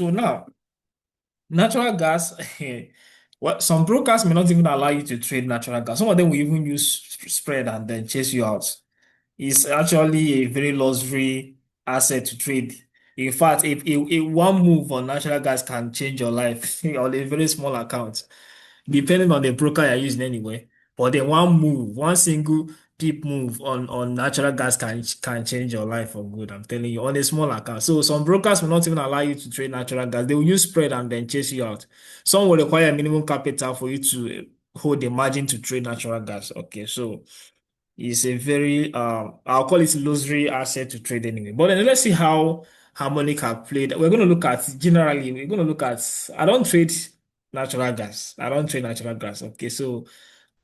So now, natural gas, well, some brokers may not even allow you to trade natural gas. Some of them will even use spread and then chase you out. It's actually a very luxury asset to trade. In fact, if one move on natural gas can change your life on a very small account, depending on the broker you're using anyway. But then one move, one single deep move on natural gas can change your life for good. I'm telling you, on a small account. So some brokers will not even allow you to trade natural gas. They will use spread and then chase you out. Some will require minimum capital for you to hold the margin to trade natural gas. Okay, so it's a very I'll call it luxury asset to trade anyway. But then let's see how Harmonic have played. We're going to look at generally, we're going to look at I don't trade natural gas. I don't trade natural gas. Okay, so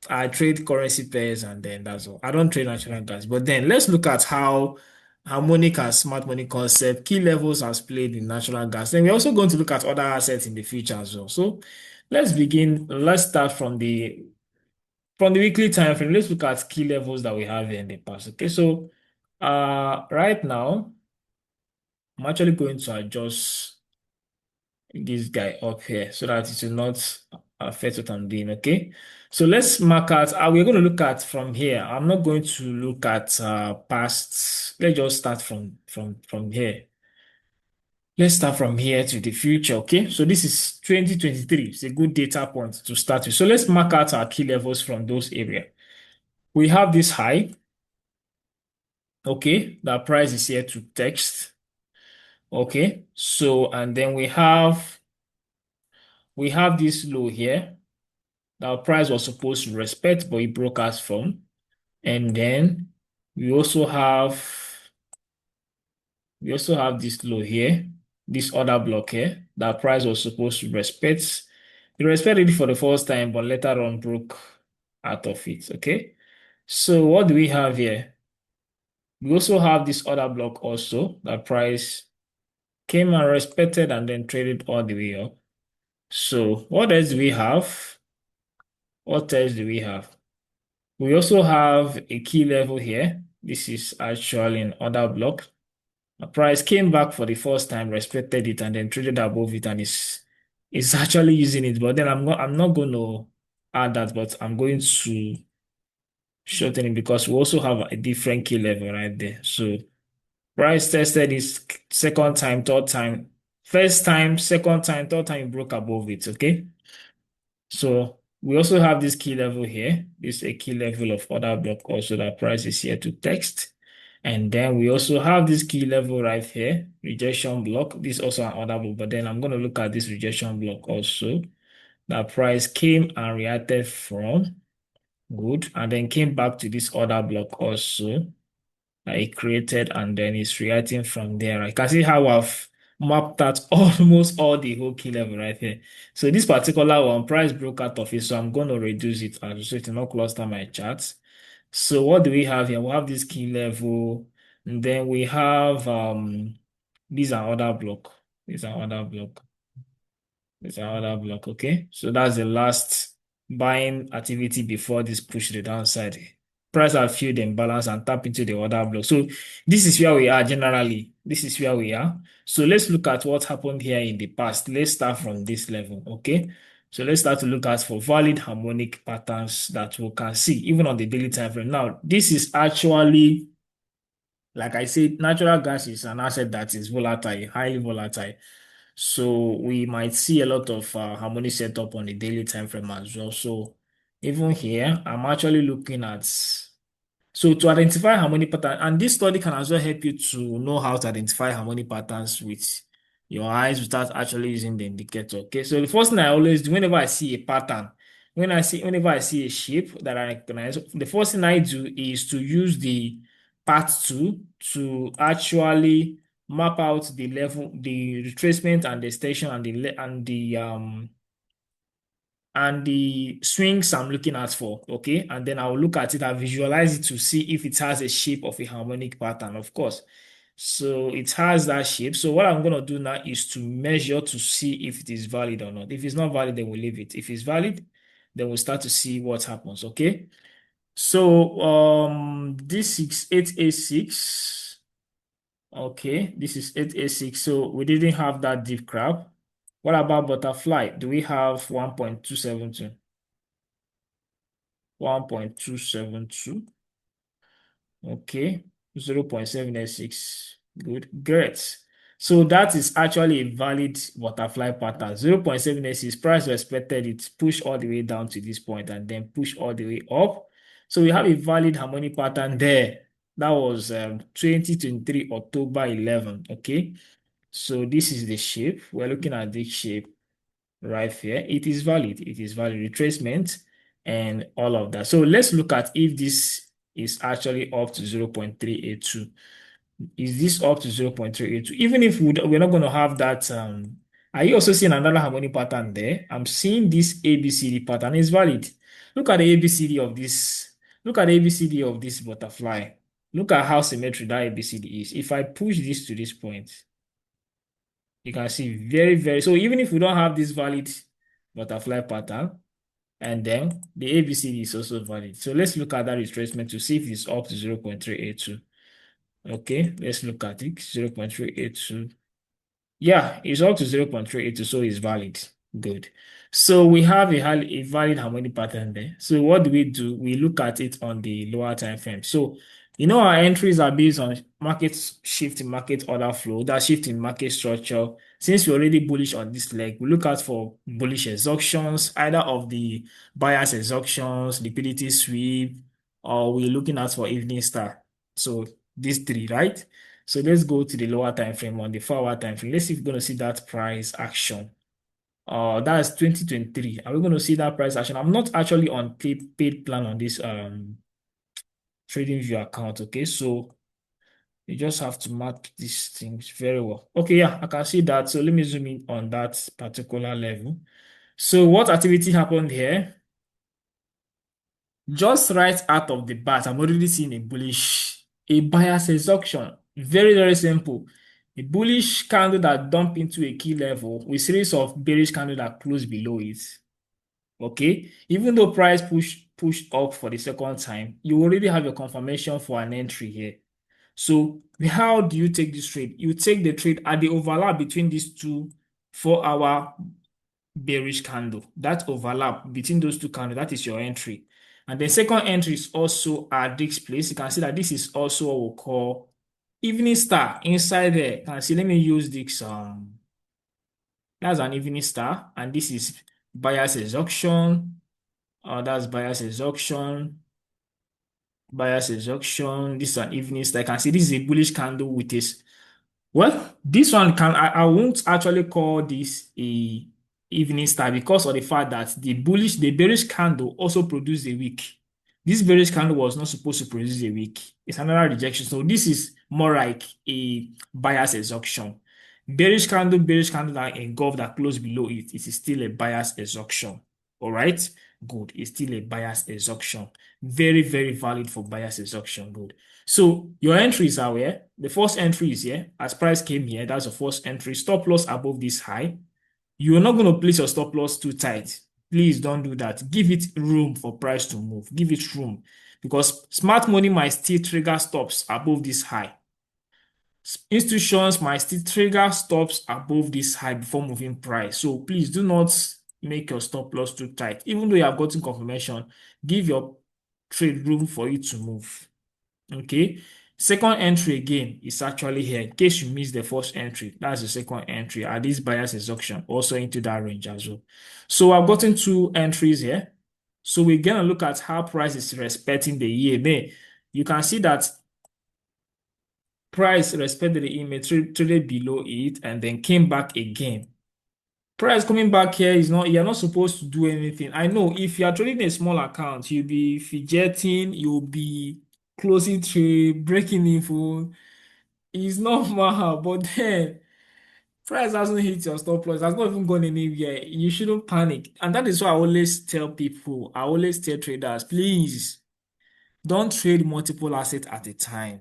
I trade currency pairs and then that's all. I don't trade natural gas. But then let's look at how Harmonic and smart money concept, key levels has played in natural gas. Then we're also going to look at other assets in the future as well. So let's begin. Let's start from the weekly time frame. Let's look at key levels that we have here in the past. Okay, so right now I'm actually going to adjust this guy up here so that it will not affect what I'm doing. Okay, so let's mark out. We're going to look at from here. I'm not going to look at past. Let's just start from here. Let's start from here to the future. Okay, so this is 2023. It's a good data point to start with. So let's mark out our key levels from those areas. We have this high. Okay, that price is here to text. Okay, so and then we have this low here. That price was supposed to respect, but it broke us from. And then we also have this low here, this other block here. That price was supposed to respect. It respected it for the first time, but later on broke out of it. Okay, so what do we have here? We also have this other block also. That price came and respected and then traded all the way up. So what else do we have? What else do we have? We also have a key level here. This is actually an order block. The price came back for the first time, respected it, and then traded above it, and is actually using it. But then I'm not going to add that, but I'm going to shorten it because we also have a different key level right there. So price tested this second time, third time, first time, second time, third time it broke above it. Okay. So we also have this key level here. This is a key level of order block also that price is here to text. And then we also have this key level right here, rejection block. This is also an order block, but then I'm going to look at this rejection block also. That price came and reacted from good and then came back to this order block also that it created and then it's reacting from there. I can see how I've mapped out almost all the whole key level right here. So this particular one, price broke out of it, so I'm going to reduce it as so it will not cluster my charts. So what do we have here? We have this key level, and then we have these are other block. These are other block. These are other block. Okay, so that's the last buying activity before this push to the downside. Price have filled in balance and tap into the other block. So this is where we are generally. This is where we are. So let's look at what happened here in the past. Let's start from this level. Okay. So let's start to look at for valid harmonic patterns that we can see even on the daily time frame. Now, this is actually, like I said, natural gas is an asset that is volatile, highly volatile. So we might see a lot of harmonic setup on the daily time frame as well. So even here, I'm actually looking at so to identify harmonic pattern, and this study can as well help you to know how to identify harmonic patterns with your eyes without actually using the indicator. Okay, so the first thing I always do whenever I see a pattern, whenever I see a shape that I recognize, the first thing I do is to use the path tool to actually map out the level, the retracement and the extension and the swings I'm looking at for, okay? And then I'll look at it, I'll visualize it to see if it has a shape of a harmonic pattern, of course. So it has that shape. So what I'm going to do now is to measure to see if it is valid or not. If it's not valid, then we'll leave it. If it's valid, then we'll start to see what happens, okay? So this 6886, Okay, this is 886. So we didn't have that deep crab. What about butterfly? Do we have 1.272? 1.272. Okay, 0.786. Good. Great. So that is actually a valid butterfly pattern. 0.786 price respected it, push all the way down to this point and then push all the way up. So we have a valid harmonic pattern there. That was 2023 October 11. Okay. So this is the shape. We're looking at this shape right here. It is valid. It is valid retracement and all of that. So let's look at if this is actually up to 0.382. Is this up to 0.382? Even if we're not going to have that, are you also seeing another harmonic pattern there? I'm seeing this ABCD pattern is valid. Look at the ABCD of this. Look at the ABCD of this butterfly. Look at how symmetric that ABCD is. If I push this to this point, you can see very, very. So even if we don't have this valid butterfly pattern, and then the ABCD is also valid. So let's look at that retracement to see if it's up to 0.382. Okay, let's look at it. 0.382. Yeah, it's up to 0.382, so it's valid. Good. So we have a valid harmonic pattern there. So what do? We look at it on the lower time frame. So our entries are based on market shift in market order flow, that shift in market structure. Since we're already bullish on this leg, we look out for bullish exhaustions, either of the buyers exhaustions, liquidity sweep, or we're looking out for evening star. So these three, right? So let's go to the lower time frame on the 4-hour time frame. Let's see if we're going to see that price action. That's 2023. Are we going to see that price action? I'm not actually on paid plan on this trading view account. Okay, so you just have to map these things very well. Okay, yeah, I can see that. So let me zoom in on that particular level. So what activity happened here? Just right out of the bat, I'm already seeing a bias exhaustion. Very, very simple. A bullish candle that dump into a key level with series of bearish candle that close below it. Okay, even though price pushed up for the second time, you already have your confirmation for an entry here. So how do you take this trade? You take the trade at the overlap between these two 4-hour bearish candle. That overlap between those two candles, that is your entry. And the second entry is also at this place. You can see that this is also what we call evening star inside there. You can see, let me use this. That's an evening star, and this is bias exhaustion. That's bias exhaustion. Bias exhaustion. This is an evening star. You can see this is a bullish candle with this. Well, this one I won't actually call this a evening star because of the fact that the bearish candle also produced a wick. This bearish candle was not supposed to produce a wick. It's another rejection. So this is more like a bias exhaustion. Bearish candle that engulfed that close below it. It is still a bias exhaustion. All right, good. It's still a bias exhaustion. Very, very valid for bias exhaustion. Good. So your entries are where? The first entry is here. As price came here, that's the first entry. Stop loss above this high. You're not going to place your stop loss too tight. Please don't do that. Give it room for price to move. Give it room because smart money might still trigger stops above this high. Institutions might still trigger stops above this high before moving price. So please do not make your stop loss too tight. Even though you have gotten confirmation, give your trade room for it to move. Okay. Second entry again is actually here. In case you missed the first entry, that's the second entry at this bias exhaustion, also into that range as well. So I've gotten two entries here. So we're gonna look at how price is respecting the EMA. You can see that price respected the EMA, traded below it, and then came back again. Price coming back here is not, you're not supposed to do anything. I know if you are trading a small account, you'll be fidgeting, you'll be closing trade, breaking info. It's normal, but then price hasn't hit your stop loss, has not even gone anywhere. You shouldn't panic. And that is why I always tell people, I always tell traders, please don't trade multiple assets at a time.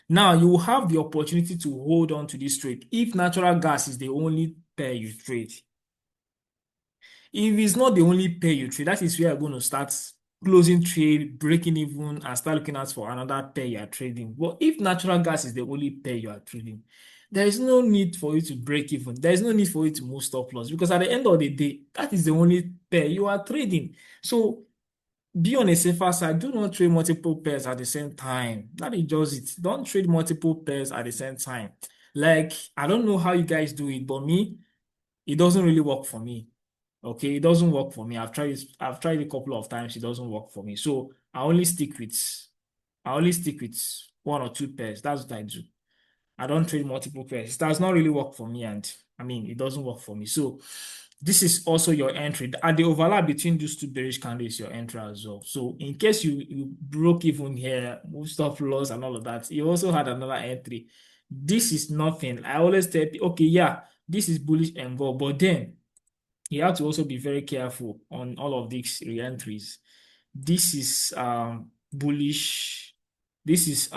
Now you will have the opportunity to hold on to this trade if natural gas is the only pair you trade. If it's not the only pair you trade, that is where you're going to start closing trade, breaking even, and start looking out for another pair you are trading. But if natural gas is the only pair you are trading, there is no need for you to break even. There is no need for you to move stop loss because at the end of the day, that is the only pair you are trading. So be on a safer side. Do not trade multiple pairs at the same time. That is just it. Don't trade multiple pairs at the same time. Like, I don't know how you guys do it, but me, it doesn't really work for me. Okay, it doesn't work for me. I've tried it a couple of times. It doesn't work for me. So I only stick with one or two pairs. That's what I do. I don't trade multiple pairs. It does not really work for me, and I mean it doesn't work for me. So this is also your entry. And the overlap between those two bearish candles is your entry as well. So in case you broke even here, move stop loss and all of that, you also had another entry. This is nothing. I always tell people, okay, yeah, this is bullish and go, but then you have to also be very careful on all of these re-entries. This is bullish. This is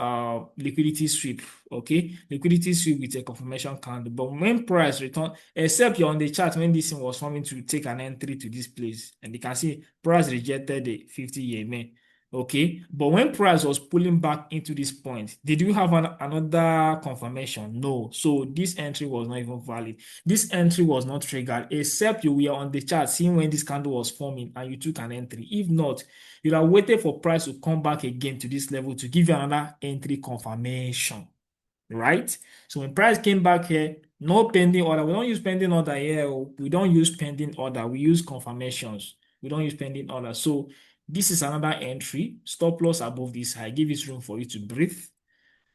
liquidity sweep. Okay, liquidity sweep with a confirmation candle. But when price return, except you're on the chart when this thing was forming to take an entry to this place, and you can see price rejected the 50 EMA. Okay, but when price was pulling back into this point, did you have another confirmation? No. So this entry was not even valid. This entry was not triggered, except you were on the chart seeing when this candle was forming and you took an entry. If not, you'd have waited for price to come back again to this level to give you another entry confirmation, right? So when price came back here, no pending order. We don't use pending order here. We don't use pending order. We use confirmations. We don't use pending order. So this is another entry. Stop loss above this high. Give it room for you to breathe.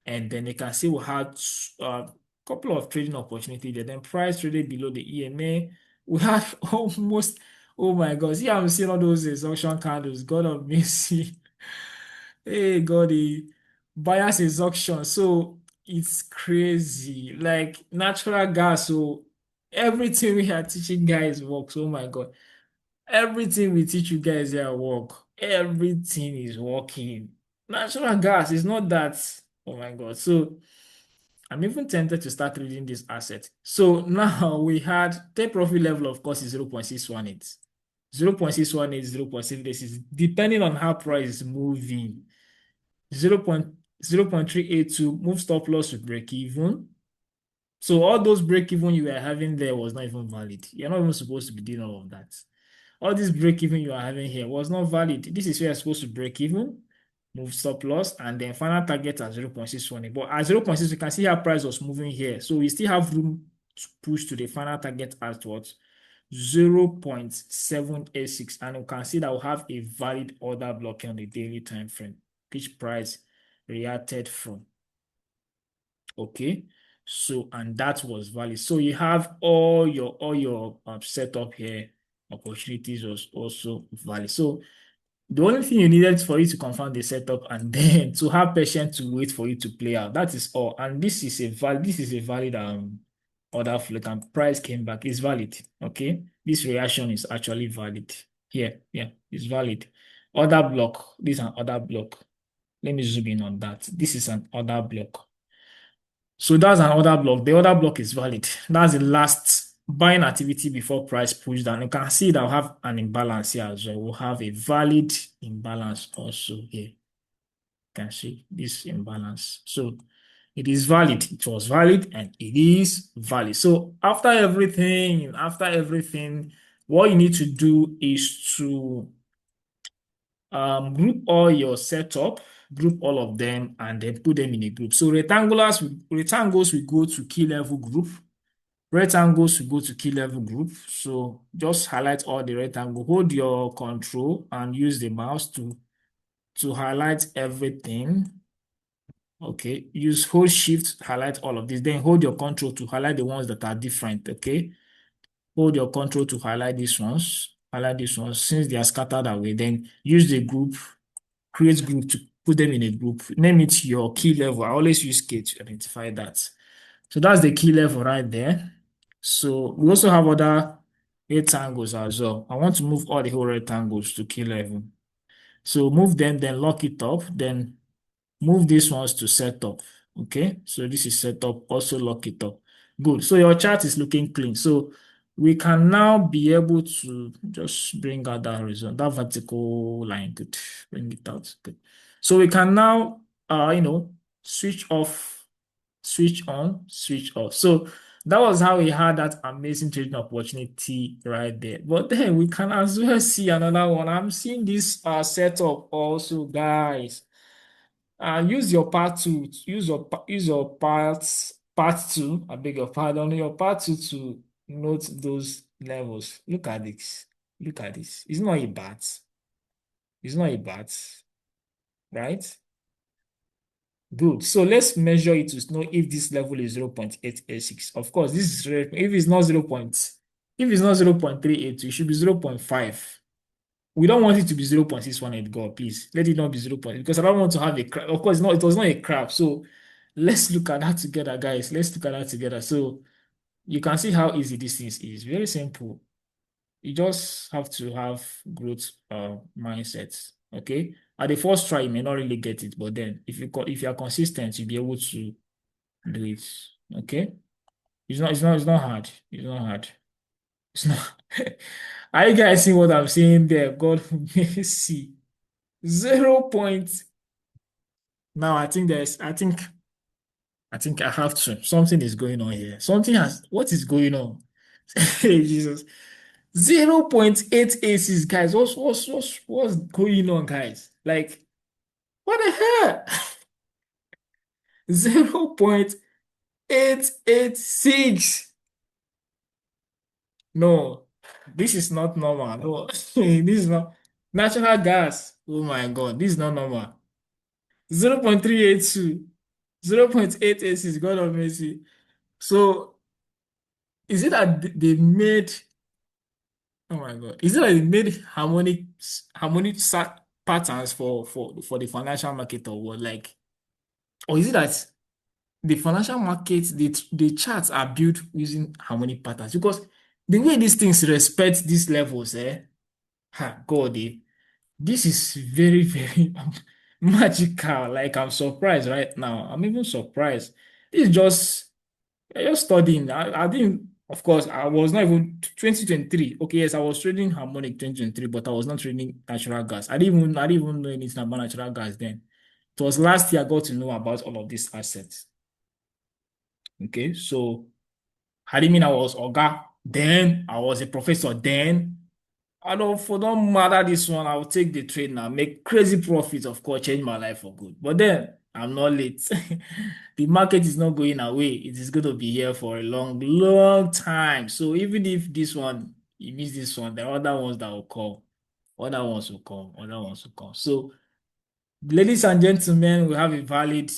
And then you can see we had a couple of trading opportunities there. Then price traded below the EMA. We had almost, oh my God. See, I'm seeing all those exhaustion candles. God of mercy. Hey, God, the bias exhaustion. So it's crazy. Like natural gas. So everything we are teaching guys works. Oh my God. Everything we teach you guys here work. Everything is working. Natural gas is not that. Oh my God. So I'm even tempted to start reading this asset. So now we had take profit level, of course, is 0.618. 0.618, 0.686, depending on how price is moving. 0.382 move stop loss with break even. So all those break even you were having there was not even valid. You're not even supposed to be doing all of that. All this break even you are having here was not valid. This is where you're supposed to break even, move stop loss, and then final target at 0.618. But at 0.6, you can see how price was moving here. So we still have room to push to the final target at what? 0.786. And you can see that we have a valid order blocking on the daily time frame, which price reacted from. Okay. So, and that was valid. So you have all your setup here. Opportunities was also valid. So the only thing you needed for you to confirm the setup and then to have patience to wait for you to play out. That is all. And this is a valid order flow. And price came back. It's valid. Okay. This reaction is actually valid. Here, yeah, it's valid. Order block. This is an order block. Let me zoom in on that. This is an order block. So that's an order block. The order block is valid. That's the last buying activity before price push down. You can see that we have an imbalance here as well. We'll have a valid imbalance also here. You can see this imbalance. So it is valid. It was valid and it is valid. So after everything, what you need to do is to group all your setup, group all of them, and then put them in a group. So rectangles will go to key level group. Rectangles will go to key level group. So just highlight all the rectangle. Hold your control and use the mouse to highlight everything. Okay. Use hold shift, highlight all of this. Then hold your control to highlight the ones that are different. Okay. Hold your control to highlight these ones. Highlight these ones since they are scattered away. Then use the group, create group to put them in a group. Name it your key level. I always use K to identify that. So that's the key level right there. So we also have other rectangles as well. I want to move all the whole rectangles to key level. So move them, then lock it up, then move these ones to setup. Okay, so this is setup, also lock it up. Good. So your chart is looking clean. So we can now be able to just bring out that horizon, that vertical line. Good. Bring it out. Good. So we can now, switch off, switch on, switch off. So that was how we had that amazing trading opportunity right there. But then we can as well see another one. I'm seeing this setup also, guys. Use your part two. Use your part two. I beg your pardon. Your part two to note those levels. Look at this. Look at this. It's not a bat. It's not a bat, right? Good. So let's measure it to know if this level is 0.886. Of course, this is if it's not 0.382, it should be 0.5. We don't want it to be 0.618, God, please. Let it not be 0. Because I don't want to have a crap. Of course, no, it was not a crap. So let's look at that together, guys. Let's look at that together. So you can see how easy this thing is. Very simple. You just have to have growth mindsets. Okay. At the first try, you may not really get it, but then if you are consistent, you'll be able to do it. Okay. It's not hard. It's not hard. It's not. Are you guys seeing what I'm saying there? God mercy. 0 point. Now I think I have to. Something is going on here. What is going on? Hey, Jesus. 0.8 aces, guys. What's going on, guys? Like, what the hell? 0.886. No, this is not normal. No, this is not natural gas. Oh my God, this is not normal. 0.382, 0.886, God of mercy. So is it that they made, oh my God, is it that they made harmonic patterns for the financial market or what? Like, or is it that the financial market, the charts are built using harmonic patterns? Because the way these things respect these levels, God, this is very, very magical. Like, I'm surprised right now. I'm even surprised. This is just studying. I didn't, of course, I was not even 2023. Okay, yes, I was trading Harmonic 2023, but I was not trading natural gas. I didn't even know anything about natural gas then. It was last year I got to know about all of these assets. Okay, so I didn't mean I was Oga then, I was a professor then. I don't for don't matter this one. I'll take the trade now, make crazy profits, of course, change my life for good. But then I'm not late. The market is not going away. It is going to be here for a long, long time. So even if this one, you miss this one, there are other ones that will come. Other ones will come. Other ones will come. So, ladies and gentlemen, we have a valid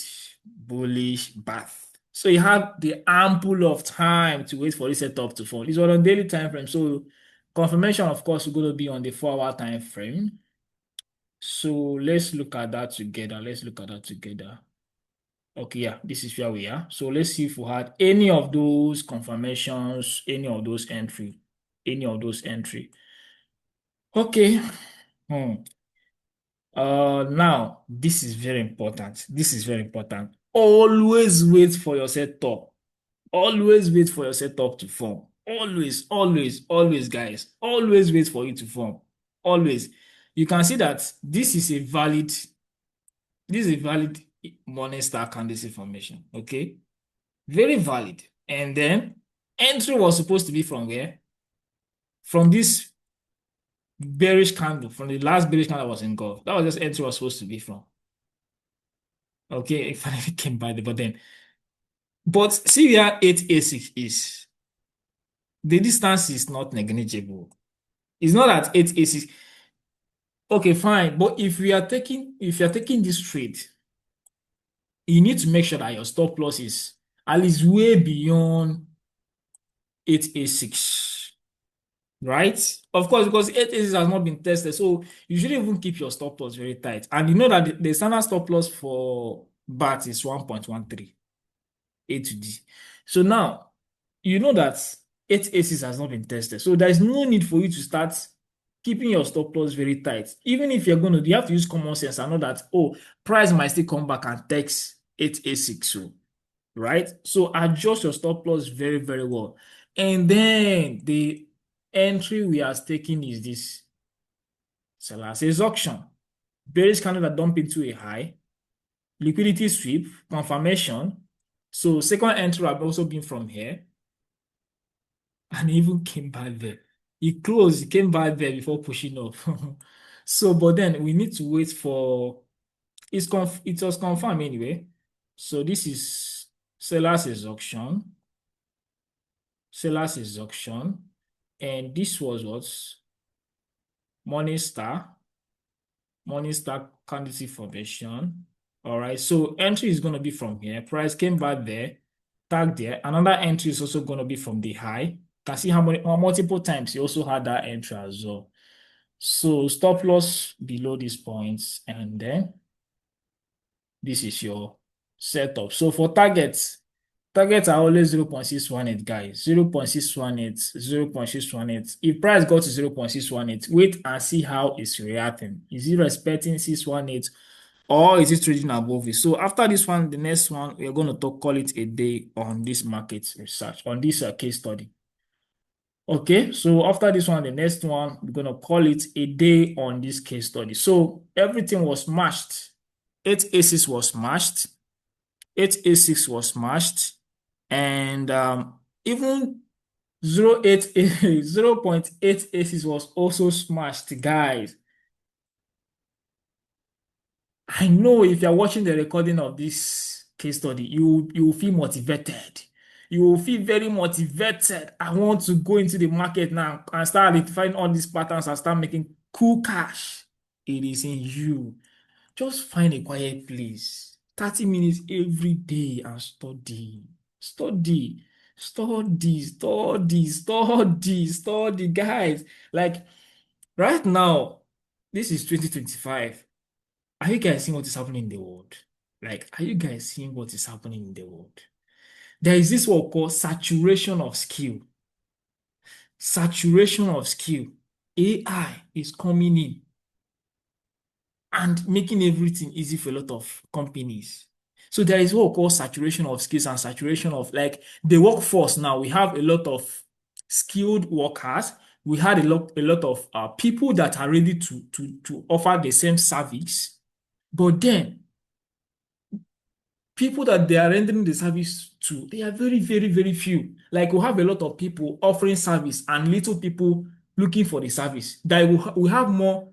bullish bath. So you have the ample of time to wait for this setup to fall. This was on daily time frame. So confirmation, of course, is going to be on the 4-hour time frame. So let's look at that together. Let's look at that together. Okay, yeah, this is where we are. So let's see if we had any of those confirmations, any of those entry, any of those entry. Okay. Hmm. Now this is very important. This is very important. Always wait for your setup. Always wait for your setup to form. Always, always, always, guys. Always wait for it to form. Always. You can see that this is a valid morning star candlestick formation. Okay. Very valid. And then entry was supposed to be from where? From this bearish candle, from the last bearish candle that was engulfed. That was just entry was supposed to be from. Okay, it finally came by the but then. But see where 8A6 is. The distance is not negligible. It's not at 8A6. Okay, fine. But if you're taking this trade, you need to make sure that your stop loss is at least way beyond 8A6. Right? Of course, because 8A6 has not been tested. So you shouldn't even keep your stop loss very tight. And you know that the standard stop loss for BAT is 1.13 A to D. So now you know that 8 aces has not been tested. So there is no need for you to start keeping your stop loss very tight. Even if you're going to, you have to use common sense and know that, oh, price might still come back and test 8A6. So, right? So adjust your stop loss very, very well. And then the entry we are taking is this seller says auction. Bearish candle that dump into a high, liquidity sweep, confirmation. So second entry have also been from here and even came back there. He closed, he came back there before pushing up. So, but then we need to wait for it was confirmed anyway. So this is seller's auction, seller's auction, and this was what Morningstar, Morningstar candidate formation. All right, so entry is going to be from here. Price came back there, tag there. Another entry is also going to be from the high. You can see how multiple times he also had that entry as well. So stop loss below these points, and then this is your setup. So for targets, targets are always 0.618, guys. 0.618, 0.618. If price got to 0.618, wait and see how it's reacting. Is it respecting 618 or is it trading above it? So after this one, the next one, we're going to call it a day on this market research, on this case study. Okay, so after this one, the next one, we're going to call it a day on this case study. So everything was matched. 8 aces was matched. 8 a6 was matched. And even 0.8 aces was also smashed, guys. I know if you're watching the recording of this case study, you will feel motivated. You will feel very motivated. I want to go into the market now and start identifying all these patterns and start making cool cash. It is in you. Just find a quiet place. 30 minutes every day and study. Study. Study, guys. Like right now, this is 2025. Are you guys seeing what is happening in the world? Like, are you guys seeing what is happening in the world? There is this word called saturation of skill. Saturation of skill. AI is coming in and making everything easy for a lot of companies. So there is what we call saturation of skills and saturation of like the workforce now. We have a lot of skilled workers. We had a lot of people that are ready to offer the same service. But then people that they are rendering the service to, they are very, very, very few. Like we have a lot of people offering service and little people looking for the service. That we have more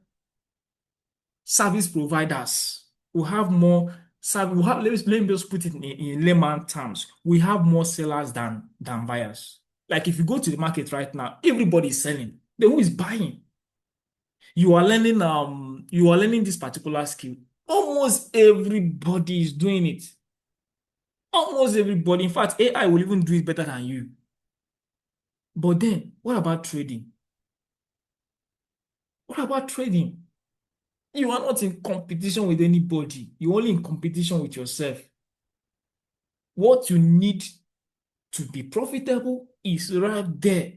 service providers. We have more service. Let me just put it in layman terms. We have more sellers than buyers. Like if you go to the market right now, everybody is selling. Then who is buying? You are learning this particular skill. Almost everybody is doing it. Almost everybody. In fact, AI will even do it better than you. But then, what about trading? What about trading? You are not in competition with anybody. You're only in competition with yourself. What you need to be profitable is right there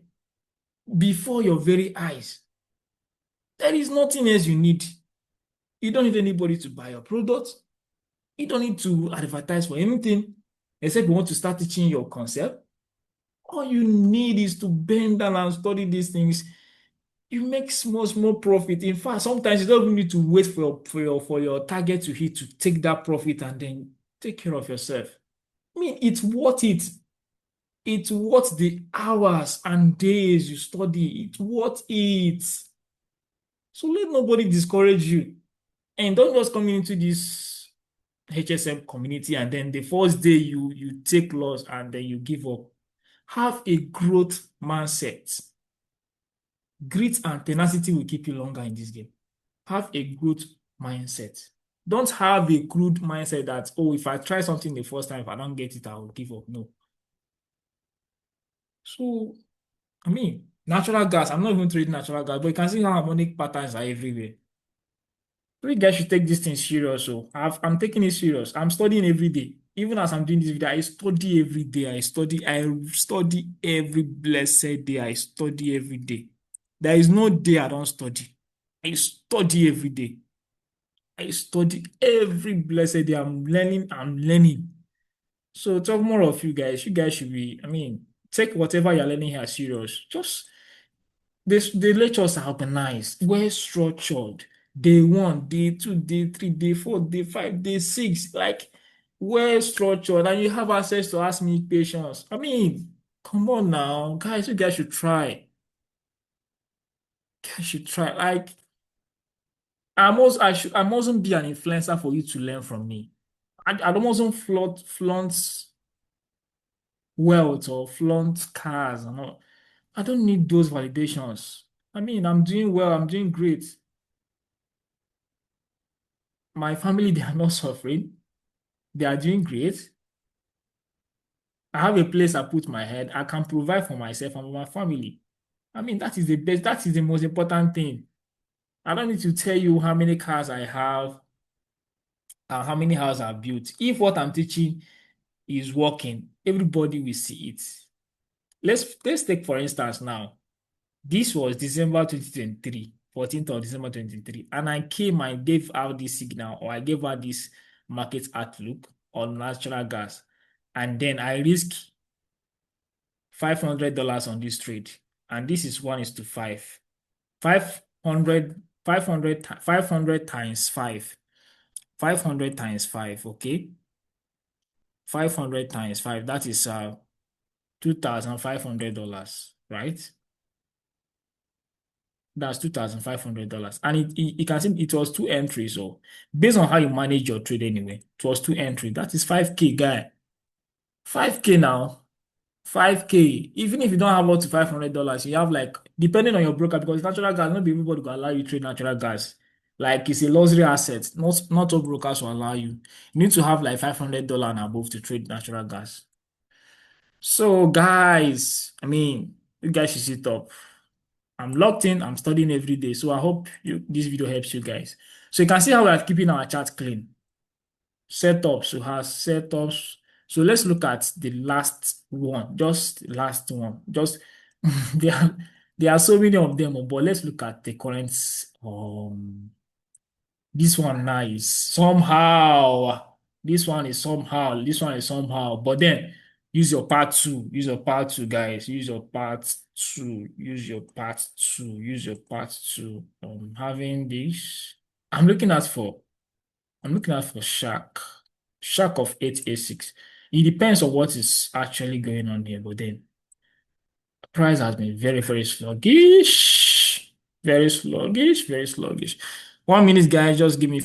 before your very eyes. There is nothing else you need. You don't need anybody to buy your product. You don't need to advertise for anything except you want to start teaching your concept. All you need is to bend down and study these things. You make small profit. In fact, sometimes you don't even need to wait for your target to hit to take that profit and then take care of yourself. I mean, it's worth it. It's worth the hours and days you study. It's worth it. So let nobody discourage you. And don't just come into this HSM community and then the first day you take loss and then you give up. Have a growth mindset. Grit and tenacity will keep you longer in this game. Have a growth mindset. Don't have a crude mindset that, oh, if I try something the first time, if I don't get it, I will give up. No. So, I mean, natural gas, I'm not even trading natural gas, but you can see how harmonic patterns are everywhere. So you guys should take this thing serious. So I'm taking it serious. I'm studying every day. Even as I'm doing this video, I study every day. I study every blessed day. I study every day. There is no day I don't study. I study every day. I study every blessed day. I'm learning. So talk more of you guys. You guys should be, I mean, Take whatever you're learning here serious. Just this, the lectures are organized, well structured. Day one, day two, day three, day four, day five, day six, like well structured, and you have access to ask me questions. I mean, come on now, guys, you guys should try. Guys should try. Like, I mustn't be an influencer for you to learn from me. I don't mustn't flaunt wealth or flaunt cars and all. I don't need those validations. I mean, I'm doing well, I'm doing great. My family, they are not suffering. They are doing great. I have a place I put my head. I can provide for myself and my family. I mean, that is the best, that is the most important thing. I don't need to tell you how many cars I have and how many houses I've built. If what I'm teaching is working, everybody will see it. Let's take for instance now. This was December 2023, 14th of December 2023, and I came and gave out this signal, or I gave out this market outlook on natural gas, and then I risk $500 on this trade, and this is 1:5. 500, 500 times 5. 500 times 5, okay? 500 times 5, that is $2,500, right? That's $2,500. And you can see it was two entries. So based on how you manage your trade anyway, it was two entries. That is 5K, guy. 5K now. 5K. Even if you don't have up to $500, you have like, depending on your broker, because natural gas, not everybody will allow you to trade natural gas. Like it's a luxury asset. Not all brokers will allow you. You need to have like $500 and above to trade natural gas. So guys, I mean, you guys should sit up. I'm locked in. I'm studying every day. So I hope this video helps you guys. So you can see how we are keeping our chart clean. Setups, we have setups. So let's look at the last one, just the last one. Just there are there are so many of them, but let's look at the current. This one now is somehow. This one is somehow. This one is somehow. But then use your part two. Use your part two, guys. Use your part two. Use your part two. Use your part two. Having this. I'm looking at for. I'm looking out for shark. Shark of 8A6. It depends on what is actually going on here, but then price has been very, very sluggish. Very sluggish, very sluggish. 1 minute, guys, just give me.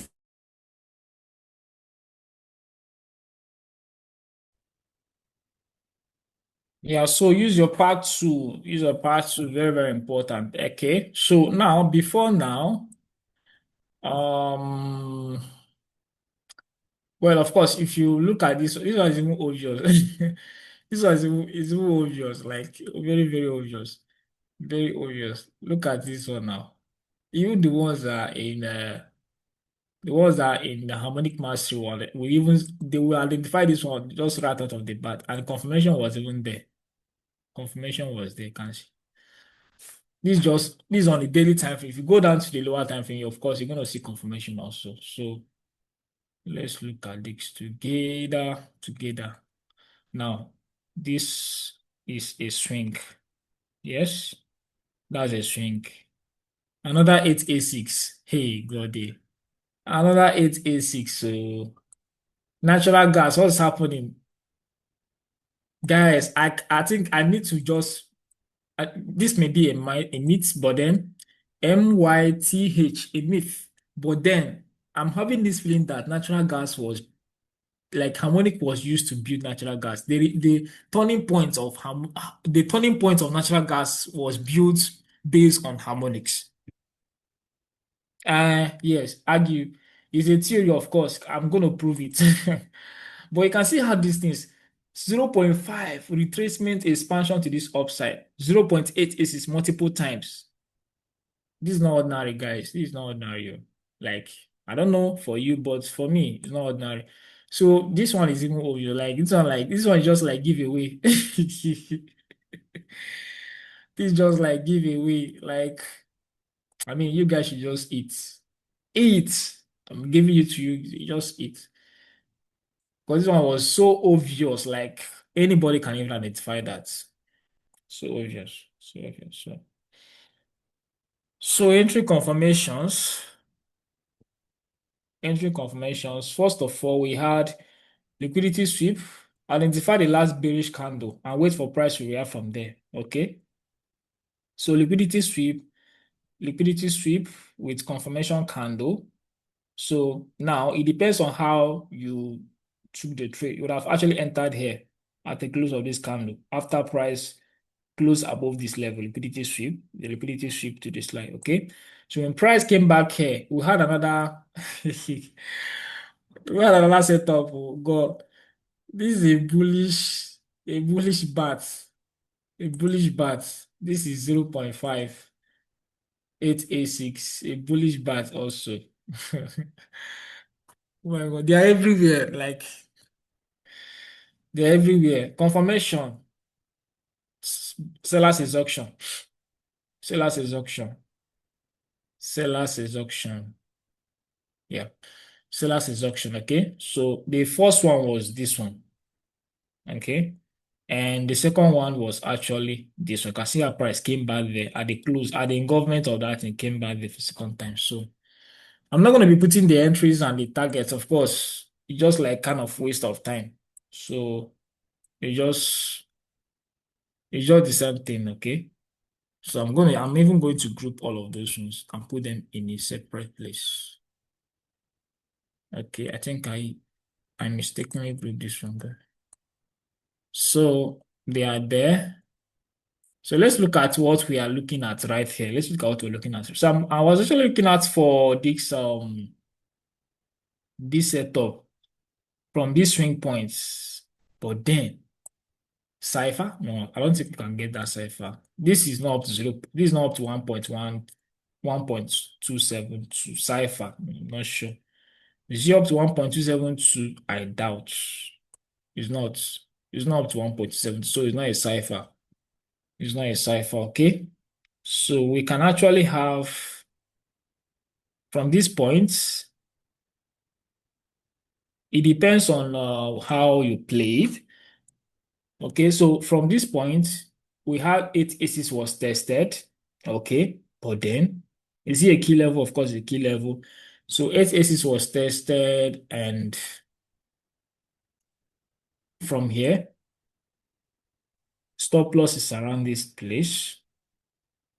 Yeah, so use your part two. Use your part two, very, very important. Okay. So now, before now, um, well, of course, if you look at this one is even obvious. This one is even obvious, like very, very obvious. Very obvious. Look at this one now. Even the ones that are in the harmonic mastery wallet will even they will identify this one just right out of the bat, and confirmation was even there. Confirmation was there, can't see. This on the daily time frame. If you go down to the lower time frame, of course, you're gonna see confirmation also. So let's look at this together. Now, this is a swing. Yes, that's a swing. Another 8A6. Hey, God. Another 8A6. So natural gas, what's happening? Guys, I think I need to just this may be a myth, but then MYTH, a myth. But then I'm having this feeling that natural gas was like harmonic was used to build natural gas. The turning point of the turning point of natural gas was built based on harmonics. Yes, argue. It's a theory, of course. I'm going to prove it. But you can see how these things 0.5 retracement expansion to this upside, 0.8 is multiple times. This is not ordinary, guys. This is not ordinary. Like, I don't know for you, but for me, it's not ordinary. So this one is even obvious. This one is just like giveaway. This just like giveaway. Like, I mean, you guys should just eat. Eat. I'm giving it to you. You just eat. Because this one was so obvious, like anybody can even identify that. So obvious. So obvious. So entry confirmations. First of all, we had liquidity sweep, identify the last bearish candle and wait for price to react from there. Okay. So liquidity sweep with confirmation candle. So now it depends on how you took the trade. You would have actually entered here at the close of this candle after price close above this level, liquidity sweep, the liquidity sweep to this line. Okay. So when price came back here, we had another we had another setup. Oh God, this is a bullish bat, a bullish bat. This is 0.5886, a bullish bat also. Oh my God, they are everywhere. Like they're everywhere. Confirmation, sellers is auction, sellers is auction, sellers is auction. Yeah, sellers is auction. Okay, so the first one was this one. Okay, and the second one was actually this one. You can see our price came back there at the close, at the engulfment of that and came back there for the second time. So I'm not going to be putting the entries and the targets, of course. It's just like kind of waste of time. So it just it's just the same thing, okay? So I'm even going to group all of those ones and put them in a separate place. Okay, I think I mistakenly grouped this one there. So they are there. So let's look at what we are looking at right here. Let's look at what we're looking at. So I was actually looking at for this setup from these swing points, but then cipher? No, I don't think we can get that cipher. This is not up to zero. This is not up to 1.1, 1.272 cipher. I'm not sure. Is it up to 1.272? I doubt. It's not. It's not up to 1.7, so it's not a cipher. It's not a cipher, okay? So we can actually have from these points, it depends on how you play it. Okay, so from this point, we had 8 aces was tested. Okay, but then is it a key level? Of course, a key level. So 8 aces was tested, and from here, stop loss is around this place.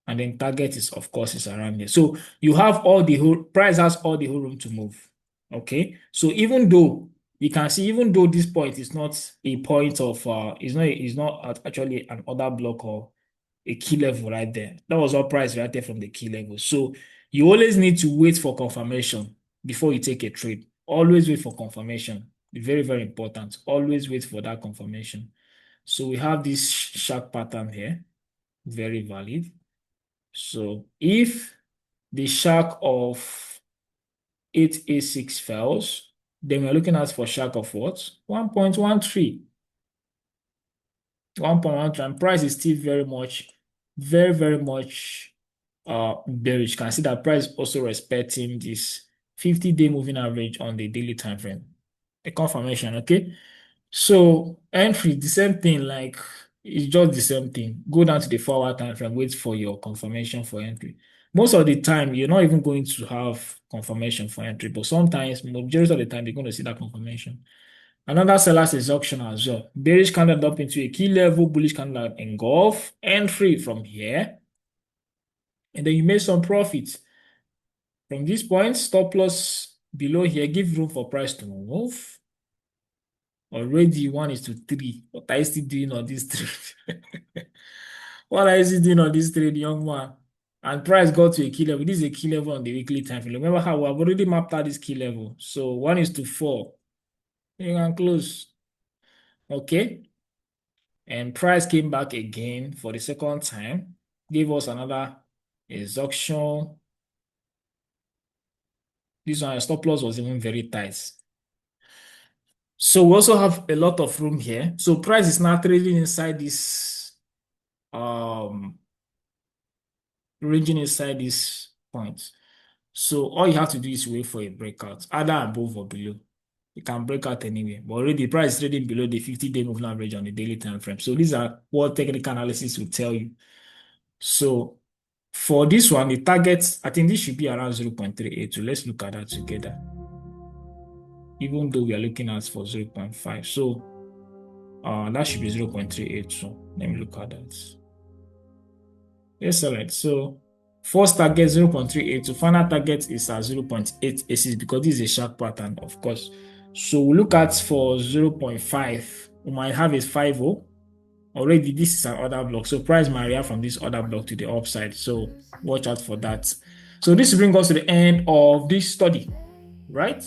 And then target is, of course, is around here. So you have all the whole price has all the whole room to move. Okay. So even though you can see, even though this point is not a point of is not actually an order block or a key level right there. That was our price right there from the key level. So you always need to wait for confirmation before you take a trade. Always wait for confirmation. Very, very important. Always wait for that confirmation. So we have this sharp pattern here. Very valid. So if the shark of 8A6 fails, then we're looking at for shark of what? 1.13. 1.13, and price is still very, very much bearish. You can see that price also respecting this 50-day moving average on the daily time frame. The confirmation, okay? So entry, the same thing, like it's just the same thing. Go down to the 4 hour time frame, wait for your confirmation for entry. Most of the time, you're not even going to have confirmation for entry, but sometimes, majority of the time, you're going to see that confirmation. Another seller's is auction as well. Bearish candle up into a key level, bullish candle engulf, entry from here, and then you made some profits. From this point, stop loss below here, give room for price to move. Already 1:3. What are you still doing on this trade? What are you still doing on this trade, young man? And price got to a key level. This is a key level on the weekly time frame. Remember how I've already mapped out this key level. So 1:4. You can close. Okay. And price came back again for the second time. Gave us another exhaustion. This one, stop loss was even very tight. So we also have a lot of room here. So price is now trading inside this ranging inside this point. So all you have to do is wait for a breakout, either above or below. It can break out anywhere. But already the price is trading below the 50-day moving average on the daily time frame. So these are what technical analysis will tell you. So for this one, the target, I think this should be around 0.38. So let's look at that together. Even though we are looking at for 0.5. So that should be 0.38. So let me look at that. Excellent. So first target 0.38. So final target is at 0.886 because this is a sharp pattern, of course. So we look at for 0.5. We might have a 5-0. Already this is an order block. So price might react from this order block to the upside. So watch out for that. So this brings us to the end of this study, right?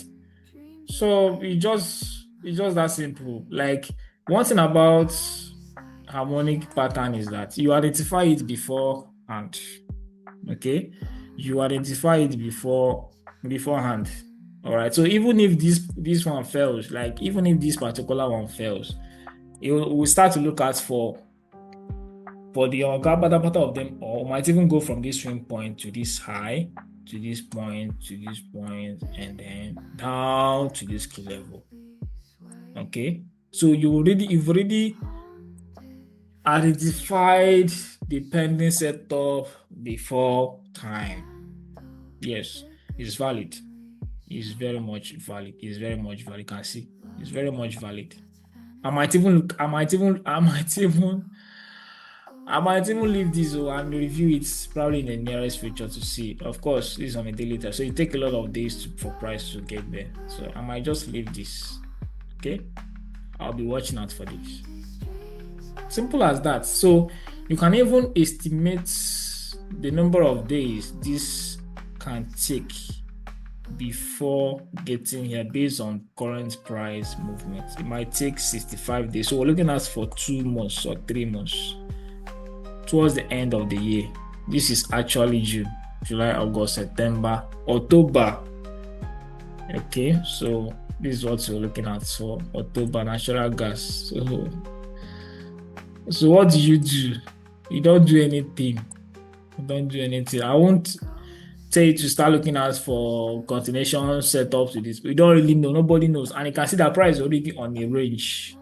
So it's just that simple. Like one thing about harmonic pattern is that you identify it beforehand. Okay, you identify it beforehand. All right. So even if this one fails, like even if this particular one fails, we'll start to look at for the pattern of them, or might even go from this swing point to this high, to this point, to this point, and then down to this key level. Okay, so you've already identified the pending setup before time. Yes, it's valid. It's very much valid. It's very much valid. You can see it's very much valid. I might even leave this and review it probably in the nearest future to see. Of course, this is on a daily time, so it takes a lot of days for price to get there. So I might just leave this. Okay, I'll be watching out for this. Simple as that. So you can even estimate the number of days this can take before getting here based on current price movement. It might take 65 days. So we're looking at for 2 months or 3 months towards the end of the year. This is actually June, July, August, September, October. Okay, so this is what we're looking at for October, natural gas. So what do? You don't do anything. You don't do anything. I won't tell you to start looking out for continuation setups to this. We don't really know. Nobody knows. And you can see that price is already on a range.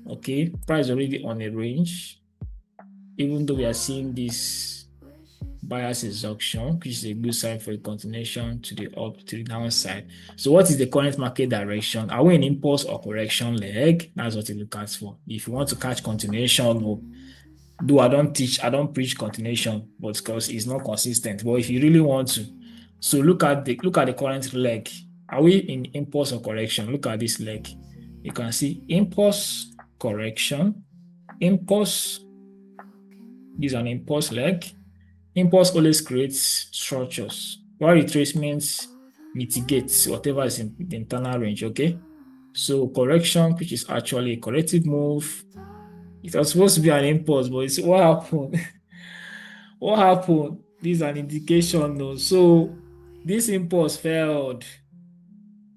Okay, price already on a range. Even though we are seeing this bias exhaustion, which is a good sign for a continuation to the up to the downside. So what is the current market direction? Are we in impulse or correction leg? That's what you look at for. If you want to catch continuation, though I don't preach continuation, but because it's not consistent. But if you really want to, so look at the current leg. Are we in impulse or correction? Look at this leg. You can see impulse, correction, impulse. This is an impulse leg. Impulse always creates structures, while retracements mitigates whatever is in the internal range. Okay, so correction, which is actually a corrective move. It was supposed to be an impulse, but it's what happened? What happened? This is an indication, though. So this impulse failed.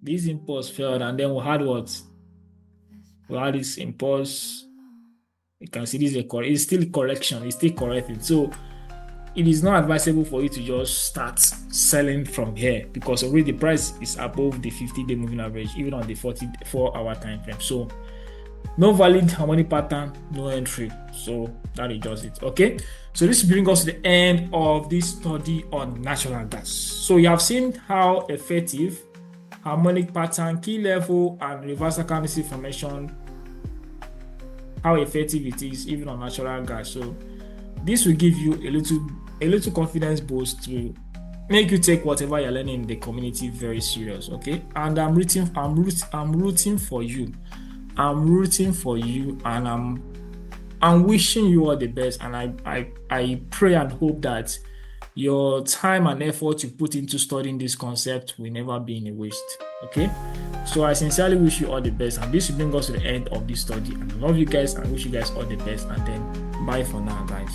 This impulse failed, and then we had what? We had this impulse. You can see this is it's still correction. It's still corrected. So it is not advisable for you to just start selling from here because already the price is above the 50-day moving average, even on the 44-hour time frame. So no valid harmonic pattern, no entry. So that is just it. Okay, so this brings us to the end of this study on natural gas. So you have seen how effective harmonic pattern, key level, and reversal candlestick formation, how effective it is even on natural gas. So this will give you a little confidence boost to make you take whatever you're learning in the community very serious. Okay, and I'm rooting for you. I'm rooting for you, and I'm wishing you all the best. And I pray and hope that your time and effort you put into studying this concept will never be in a waste. Okay, so I sincerely wish you all the best, and this will bring us to the end of this study. And I love you guys and wish you guys all the best. And then bye for now, guys.